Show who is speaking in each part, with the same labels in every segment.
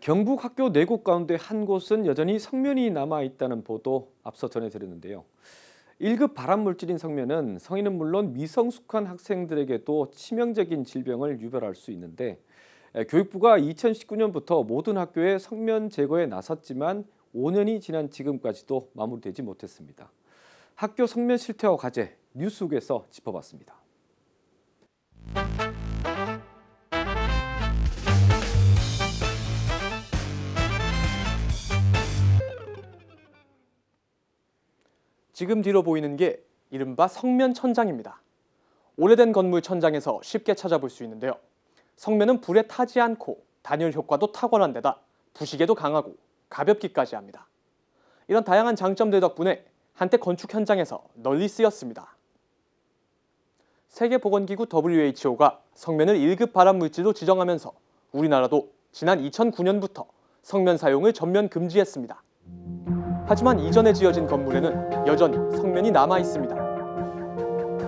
Speaker 1: 경북 학교 4곳 가운데 한 곳은 여전히 성면이 남아있다는 보도 앞서 전해드렸는데요. 1급 발암물질인 성면은 성인은 물론 미성숙한 학생들에게도 치명적인 질병을 유발할 수 있는데 교육부가 2019년부터 모든 학교에 성면 제거에 나섰지만 5년이 지난 지금까지도 마무리되지 못했습니다. 학교 성면 실태와 과제, 뉴스국에서 짚어봤습니다.
Speaker 2: 지금 뒤로 보이는 게 이른바 성면 천장입니다. 오래된 건물 천장에서 쉽게 찾아볼 수 있는데요. 성면은 불에 타지 않고 단열 효과도 탁월한 데다 부식에도 강하고 가볍기까지 합니다. 이런 다양한 장점들 덕분에 한때 건축 현장에서 널리 쓰였습니다. 세계보건기구 WHO가 성면을 1급 발암물질로 지정하면서 우리나라도 지난 2009년부터 성면 사용을 전면 금지했습니다. 하지만 이전에 지어진 건물에는 여전히 성면이 남아 있습니다.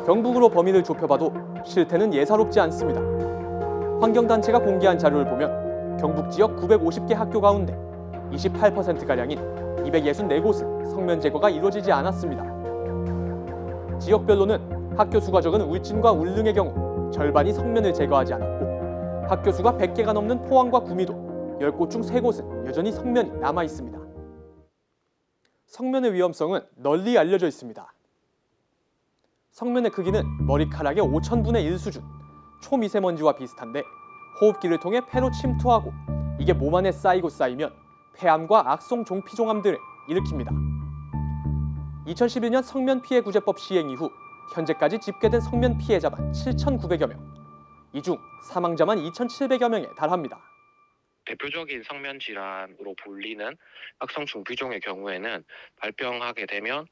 Speaker 2: 경북으로 범위를 좁혀봐도 실태는 예사롭지 않습니다. 환경단체가 공개한 자료를 보면 경북 지역 950개 학교 가운데 28%가량인 264곳은 성면 제거가 이루어지지 않았습니다. 지역별로는 학교 수가 적은 울진과 울릉의 경우 절반이 성면을 제거하지 않았고 학교 수가 100개가 넘는 포항과 구미도 10곳 중 3곳은 여전히 성면이 남아 있습니다. 성면의 위험성은 널리 알려져 있습니다. 성면의 크기는 머리카락의 5000분의 1 수준, 초미세먼지와 비슷한데 호흡기를 통해 폐로 침투하고 이게 몸 안에 쌓이고 쌓이면 폐암과 악성 종피종암들을 일으킵니다. 2011년 성면 피해 구제법 시행 이후 현재까지 집계된 성면 피해자만 7,900여 명, 이 중 사망자만 2,700여 명에 달합니다.
Speaker 3: 대표적인 성면 질환으로 불리는 악성 중피종의 경우에는 발병하게 되면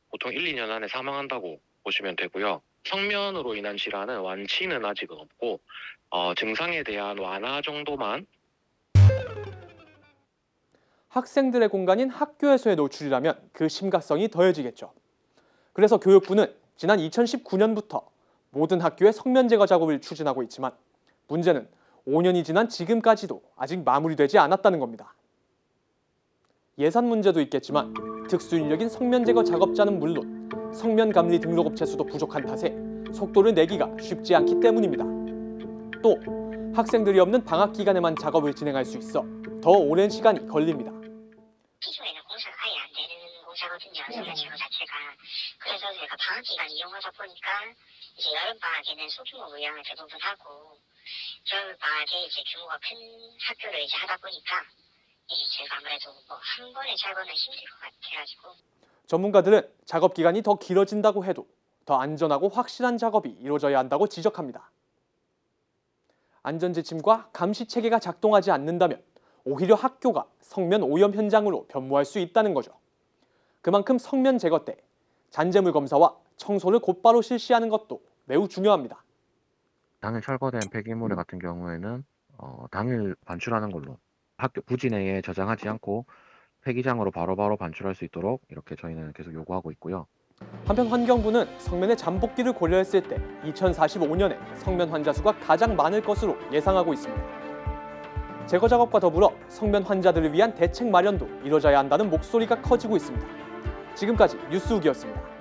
Speaker 3: 보통 1, 2년 안에 사망한다고 보시면 되고요. 성면으로 인한 질환은 완치는 아직은 없고 증상에 대한 완화 정도만.
Speaker 2: 학생들의 공간인 학교에서의 노출이라면 그 심각성이 더해지겠죠. 그래서 교육부는 지난 2019년부터 모든 학교의 성면 제거 작업을 추진하고 있지만 문제는 5년이 지난 지금까지도 아직 마무리되지 않았다는 겁니다. 예산 문제도 있겠지만 특수인력인 성면 제거 작업자는 물론 성면 감리 등록업체 수도 부족한 탓에 속도를 내기가 쉽지 않기 때문입니다. 또 학생들이 없는 방학 기간에만 작업을 진행할 수 있어 더 오랜 시간이 걸립니다.
Speaker 4: 기존에는 공사가 아예 안 되는 공사거든요. 성면 제거 자체가. 그래서 제가 방학 기간 이용하다 보니까 이제 여름 방학에는 소규모 물량을 대부분 하고 겨울 방학에 이제 규모가 큰 학교를 이제 하다 보니까 이제 제가 아무래도 한 번에 작업은 힘들 것 같아가지고.
Speaker 2: 전문가들은 작업 기간이 더 길어진다고 해도 더 안전하고 확실한 작업이 이루어져야 한다고 지적합니다. 안전지침과 감시 체계가 작동하지 않는다면 오히려 학교가 성면 오염 현장으로 변모할 수 있다는 거죠. 그만큼 성면 제거 때 잔재물 검사와 청소를 곧바로 실시하는 것도 매우 중요합니다.
Speaker 5: 당일 철거된 폐기물 같은 경우에는 당일 반출하는 걸로 학교 부지 내에 저장하지 않고 폐기장으로 바로바로 반출할 수 있도록 이렇게 저희는 계속 요구하고 있고요.
Speaker 2: 한편 환경부는 성면의 잠복기를 고려했을 때 2045년에 성면 환자 수가 가장 많을 것으로 예상하고 있습니다. 제거 작업과 더불어 성면 환자들을 위한 대책 마련도 이뤄져야 한다는 목소리가 커지고 있습니다. 지금까지 뉴스욱이었습니다.